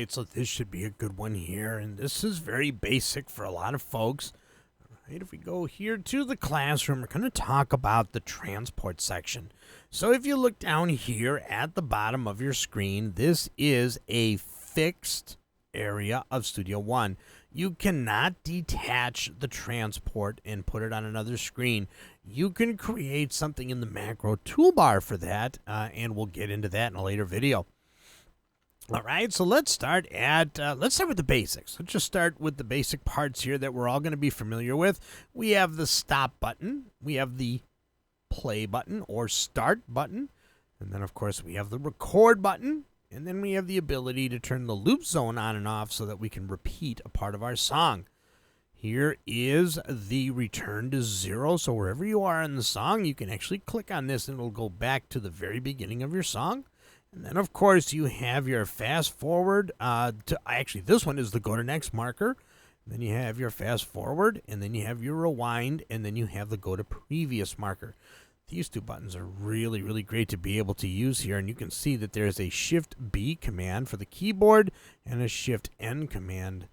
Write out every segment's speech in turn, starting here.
right, so this should be a good one here, and this is very basic for a lot of folks. All right, if we go here to the classroom, we're going to talk about the transport section. So if you look down here at the bottom of your screen, this is a fixed area of Studio One. You cannot detach the transport and put it on another screen. You can create something in the macro toolbar for that, and we'll get into that in a later video. All right, so let's start with the basics. Let's just start with the basic parts here that we're all going to be familiar with. We have the stop button, we have the play button or start button, and then of course we have the record button, and then we have the ability to turn the loop zone on and off so that we can repeat a part of our song. Here is the return to zero, so wherever you are in the song, you can actually click on this and it'll go back to the very beginning of your song. And then, of course, you have your fast forward. This one is the go to next marker. And then you have your fast forward, and then you have your rewind, and then you have the go to previous marker. These two buttons are really, really great to be able to use here. And you can see that there's a Shift B command for the keyboard and a Shift N command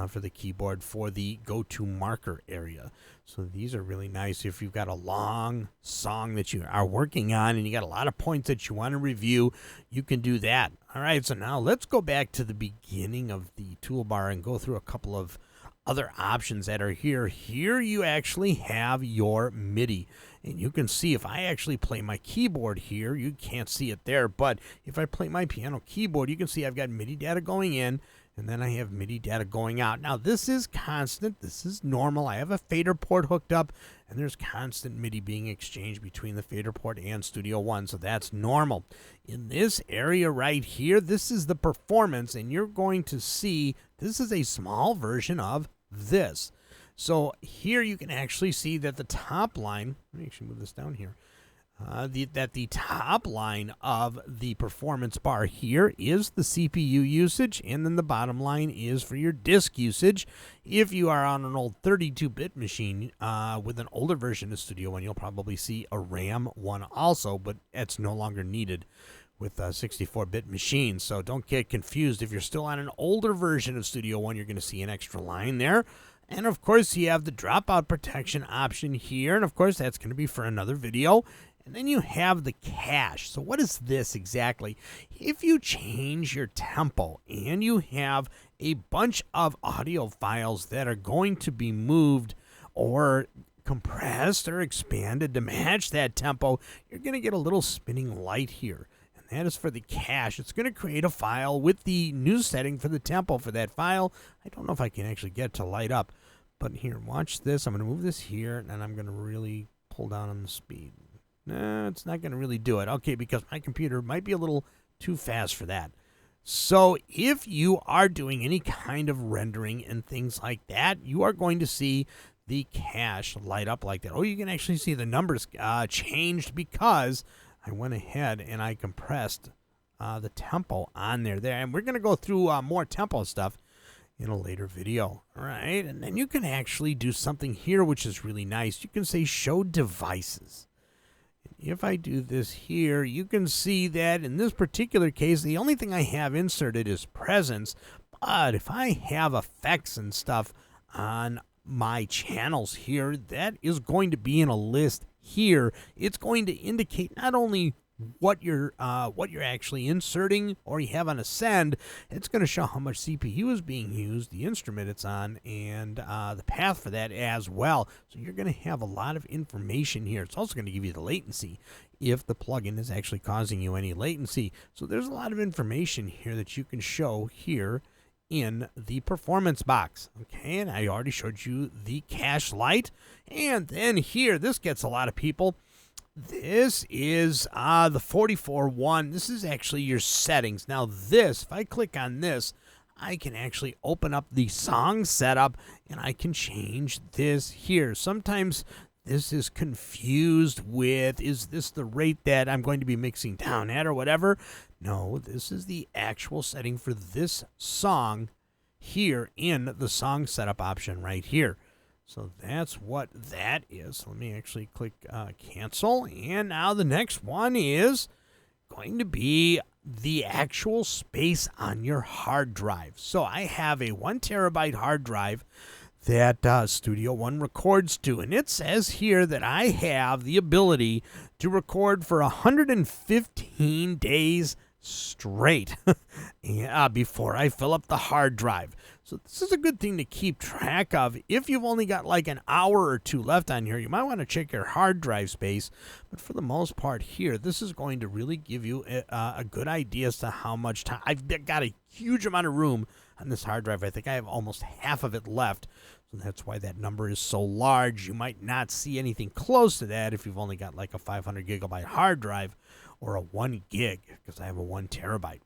for the keyboard for the go-to marker area. So these are really nice if you've got a long song that you are working on and you got a lot of points that you want to review, you can do that. All right, so now let's go back to the beginning of the toolbar and go through a couple of other options that are here. Here you actually have your MIDI. And you can see if I actually play my keyboard here, you can't see it there, but if I play my piano keyboard, you can see I've got MIDI data going in, and then I have MIDI data going out. Now, this is constant. This is normal. I have a fader port hooked up, and there's constant MIDI being exchanged between the fader port and Studio One, so that's normal. In this area right here, this is the performance, and you're going to see this is a small version of this. So here you can actually see that the top line, let me actually move this down here, that the top line of the performance bar here is the CPU usage, and then the bottom line is for your disk usage. If you are on an old 32-bit machine with an older version of Studio One, you'll probably see a RAM one also, but it's no longer needed with 64-bit machines. So don't get confused. If you're still on an older version of Studio One, you're going to see an extra line there. And, of course, you have the dropout protection option here. And, of course, that's going to be for another video. And then you have the cache. So what is this exactly? If you change your tempo and you have a bunch of audio files that are going to be moved or compressed or expanded to match that tempo, you're going to get a little spinning light here. That is for the cache. It's going to create a file with the new setting for the tempo for that file. I don't know if I can actually get it to light up. But here, watch this. I'm going to move this here, and I'm going to really pull down on the speed. No, it's not going to really do it. Okay, because my computer might be a little too fast for that. So if you are doing any kind of rendering and things like that, you are going to see the cache light up like that. Oh, you can actually see the numbers changed because I went ahead and I compressed the tempo on there. And we're going to go through more tempo stuff in a later video. All right, and then you can actually do something here which is really nice. You can say show devices. If I do this here, you can see that in this particular case, the only thing I have inserted is presence. But if I have effects and stuff on my channels here, that is going to be in a list here. It's going to indicate not only what you're actually inserting or you have on a send, it's going to show how much CPU is being used, the instrument it's on, and the path for that as well. So you're going to have a lot of information here. It's also going to give you the latency if the plugin is actually causing you any latency. So there's a lot of information here that you can show here in the performance box. Okay, and I already showed you the cache light. And then here, this gets a lot of people. This is the 44.1. This is actually your settings. Now this, if I click on this, I can actually open up the song setup and I can change this here. Sometimes this is confused with, is this the rate that I'm going to be mixing down at or whatever? No, this is the actual setting for this song here in the song setup option right here. So that's what that is. Let me actually click cancel. And now the next one is going to be the actual space on your hard drive. So I have a 1 terabyte hard drive that Studio One records to, and it says here that I have the ability to record for 115 days straight before I fill up the hard drive. So this is a good thing to keep track of. If you've only got like an hour or two left on here, you might want to check your hard drive space. But for the most part here, this is going to really give you a good idea as to how much time. I've got a huge amount of room on this hard drive. I think I have almost half of it left. So that's why that number is so large. You might not see anything close to that if you've only got like a 500 gigabyte hard drive or a 1 gig, because I have a 1 terabyte.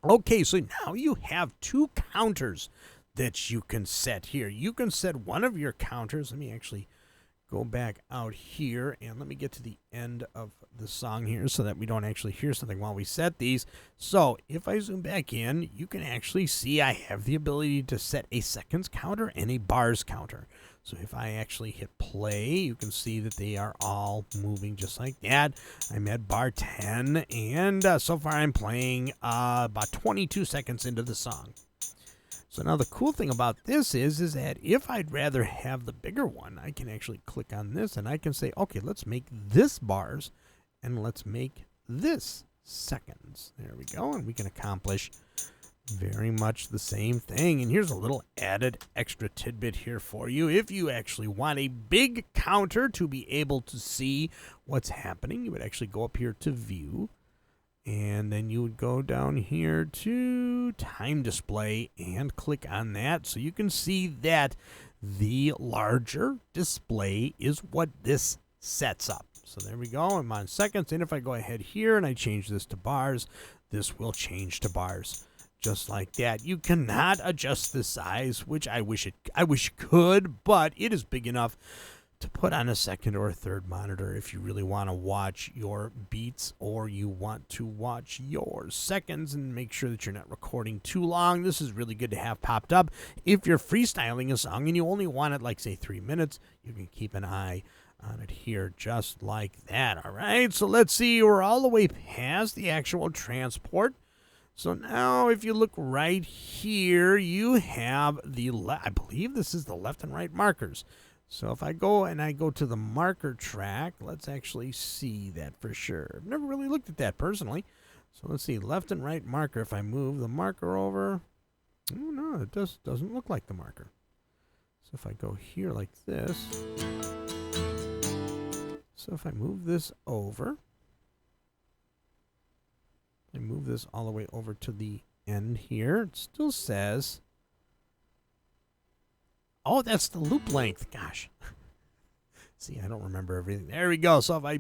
Okay, so now you have 2 counters that you can set here. You can set one of your counters. Let me actually go back out here and let me get to the end of the song here so that we don't actually hear something while we set these. So if I zoom back in, you can actually see I have the ability to set a seconds counter and a bars counter. So if I actually hit play, you can see that they are all moving just like that. I'm at bar 10, and so far I'm playing about 22 seconds into the song. So now the cool thing about this is that if I'd rather have the bigger one, I can actually click on this and I can say, okay, let's make this bars and let's make this seconds. There we go, and we can accomplish very much the same thing. And here's a little added extra tidbit here for you. If you actually want a big counter to be able to see what's happening, you would actually go up here to view, and then you would go down here to time display and click on that so you can see that the larger display is what this sets up. So there we go. I'm on seconds, and if I go ahead here and I change this to bars, this will change to bars. Just like that. You cannot adjust the size, which I wish you could, but it is big enough to put on a second or a third monitor if you really want to watch your beats or you want to watch your seconds and make sure that you're not recording too long. This is really good to have popped up. If you're freestyling a song and you only want it like, say, 3 minutes, you can keep an eye on it here just like that. All right, so let's see. We're all the way past the actual transport. So now if you look right here, you have the, I believe this is the left and right markers. So if I go to the marker track, let's actually see that for sure. I've never really looked at that personally. So let's see, left and right marker. If I move the marker over, oh no, it doesn't look like the marker. So if I go here like this, so if I move this over, I move this all the way over to the end here, it still says, oh, that's the loop length. Gosh. See, I don't remember everything. There we go. So if I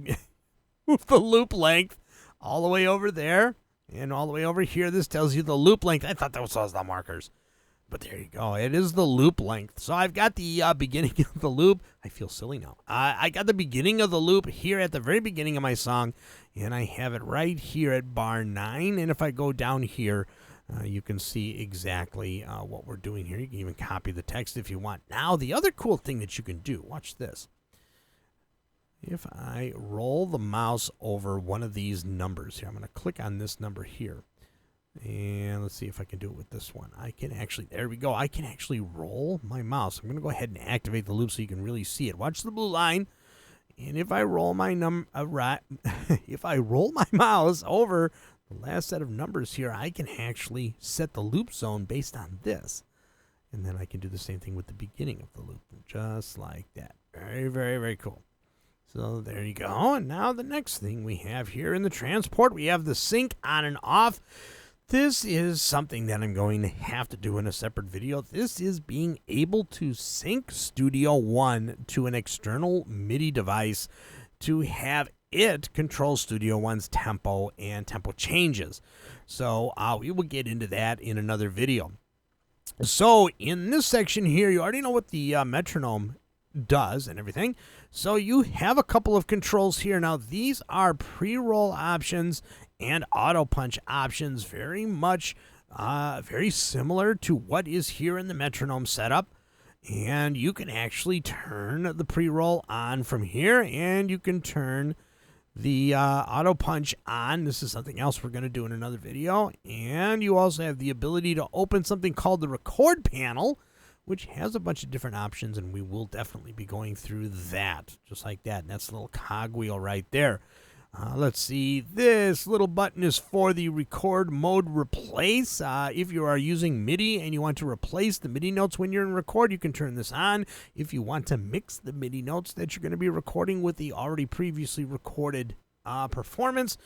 move the loop length all the way over there and all the way over here, this tells you the loop length. I thought that was the markers. But there you go. It is the loop length. So I've got the beginning of the loop. I feel silly now. I got the beginning of the loop here at the very beginning of my song, and I have it right here at bar 9. And if I go down here, you can see exactly what we're doing here. You can even copy the text if you want. Now, the other cool thing that you can do, watch this. If I roll the mouse over one of these numbers here, I'm going to click on this number here. And let's see if I can do it with this one. I can actually, there we go. I can actually roll my mouse. I'm going to go ahead and activate the loop so you can really see it. Watch the blue line. And if I roll my if I roll my mouse over the last set of numbers here, I can actually set the loop zone based on this. And then I can do the same thing with the beginning of the loop, just like that. Very, very, very cool. So there you go. And now the next thing we have here in the transport, we have the sync on and off. This is something that I'm going to have to do in a separate video. This is being able to sync Studio One to an external MIDI device to have it control Studio One's tempo and tempo changes. So we will get into that in another video. So in this section here, you already know what the metronome does and everything. So you have a couple of controls here. Now these are pre-roll options and auto punch options, very much very similar to what is here in the metronome setup. And you can actually turn the pre-roll on from here, and you can turn the auto punch on. This is something else we're going to do in another video. And you also have the ability to open something called the record panel, which has a bunch of different options, and we will definitely be going through that, just like that. And that's a little cogwheel right there. Let's see. This little button is for the record mode replace. If you are using MIDI and you want to replace the MIDI notes when you're in record, you can turn this on. If you want to mix the MIDI notes that you're going to be recording with the already previously recorded performance,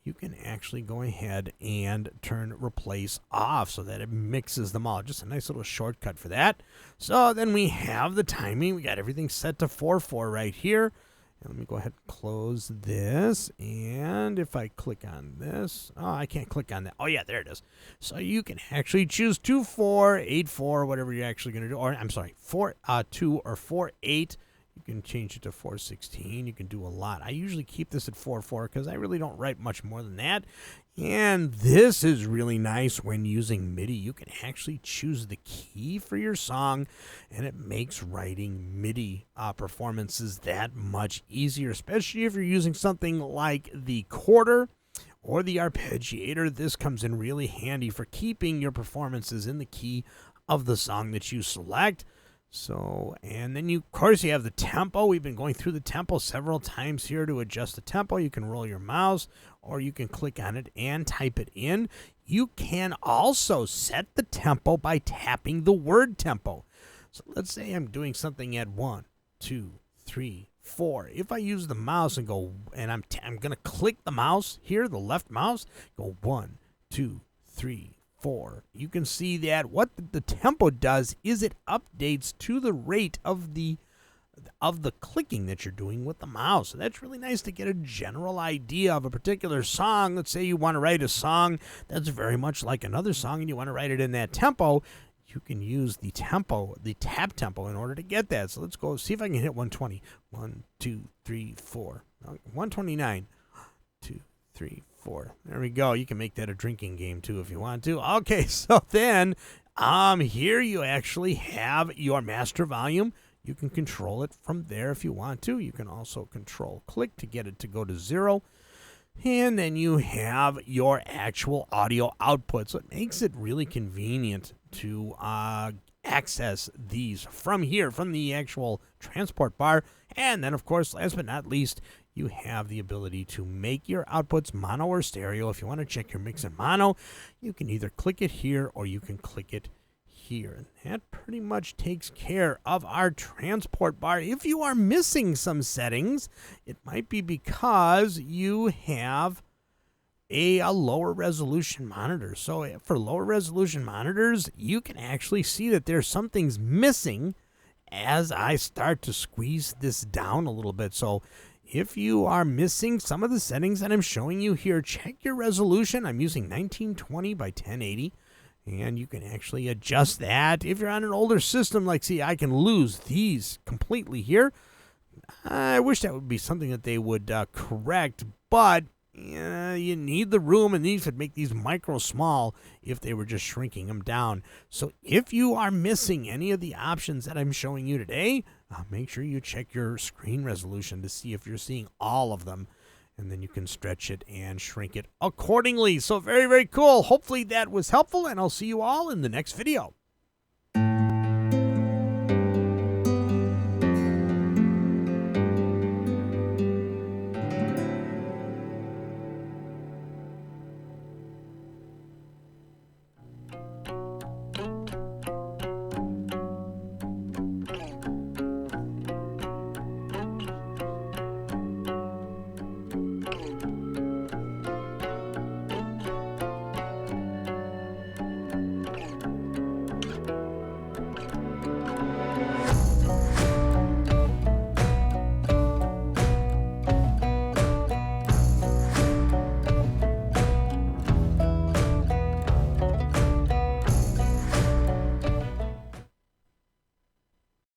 you can actually go ahead and turn replace off so that it mixes them all. Just a nice little shortcut for that. So then we have the timing. We got everything set to 4/4 right here. And let me go ahead and close this. And if I click on this, oh, I can't click on that. Oh, yeah, there it is. So you can actually choose 2/4, 8/4, whatever you're actually going to do. Or I'm sorry, 4/2 or 4/8. You can change it to 4/16. You can do a lot. I usually keep this at 4/4 because I really don't write much more than that. And this is really nice when using MIDI. You can actually choose the key for your song, and it makes writing MIDI performances that much easier, especially if you're using something like the quarter or the arpeggiator. This comes in really handy for keeping your performances in the key of the song that you select. So, and then of course, you have the tempo. We've been going through the tempo several times here. To adjust the tempo, you can roll your mouse or you can click on it and type it in. You can also set the tempo by tapping the word tempo. So let's say I'm doing something at 1, 2, 3, 4. If I use the mouse and go, and I'm going to click the mouse here, the left mouse, go 1, 2, 3, 4. You can see that what the tempo does is it updates to the rate of the clicking that you're doing with the mouse. So that's really nice to get a general idea of a particular song. Let's say you want to write a song that's very much like another song and you want to write it in that tempo. You can use the tempo, the tap tempo, in order to get that. So let's go see if I can hit 120. 1, 2, 3, 4. 129. 2, 3, 4. There we go. You can make that a drinking game too if you want to. Okay, so then here you actually have your master volume. You can control it from there if you want to. You can also control click to get it to go to 0. And then you have your actual audio output. So it makes it really convenient to access these from here, from the actual transport bar. And then, of course, last but not least, you have the ability to make your outputs mono or stereo. If you want to check your mix in mono, you can either click it here or you can click it here. And that pretty much takes care of our transport bar. If you are missing some settings, it might be because you have a lower resolution monitor. So for lower resolution monitors, you can actually see that there's some things missing as I start to squeeze this down a little bit. So if you are missing some of the settings that I'm showing you here, check your resolution. I'm using 1920 by 1080. And you can actually adjust that. If you're on an older system, like, see, I can lose these completely here. I wish that would be something that they would correct, but you need the room, and these would make these micro small if they were just shrinking them down. So if you are missing any of the options that I'm showing you today, make sure you check your screen resolution to see if you're seeing all of them. And then you can stretch it and shrink it accordingly. So very, very cool. Hopefully that was helpful, and I'll see you all in the next video.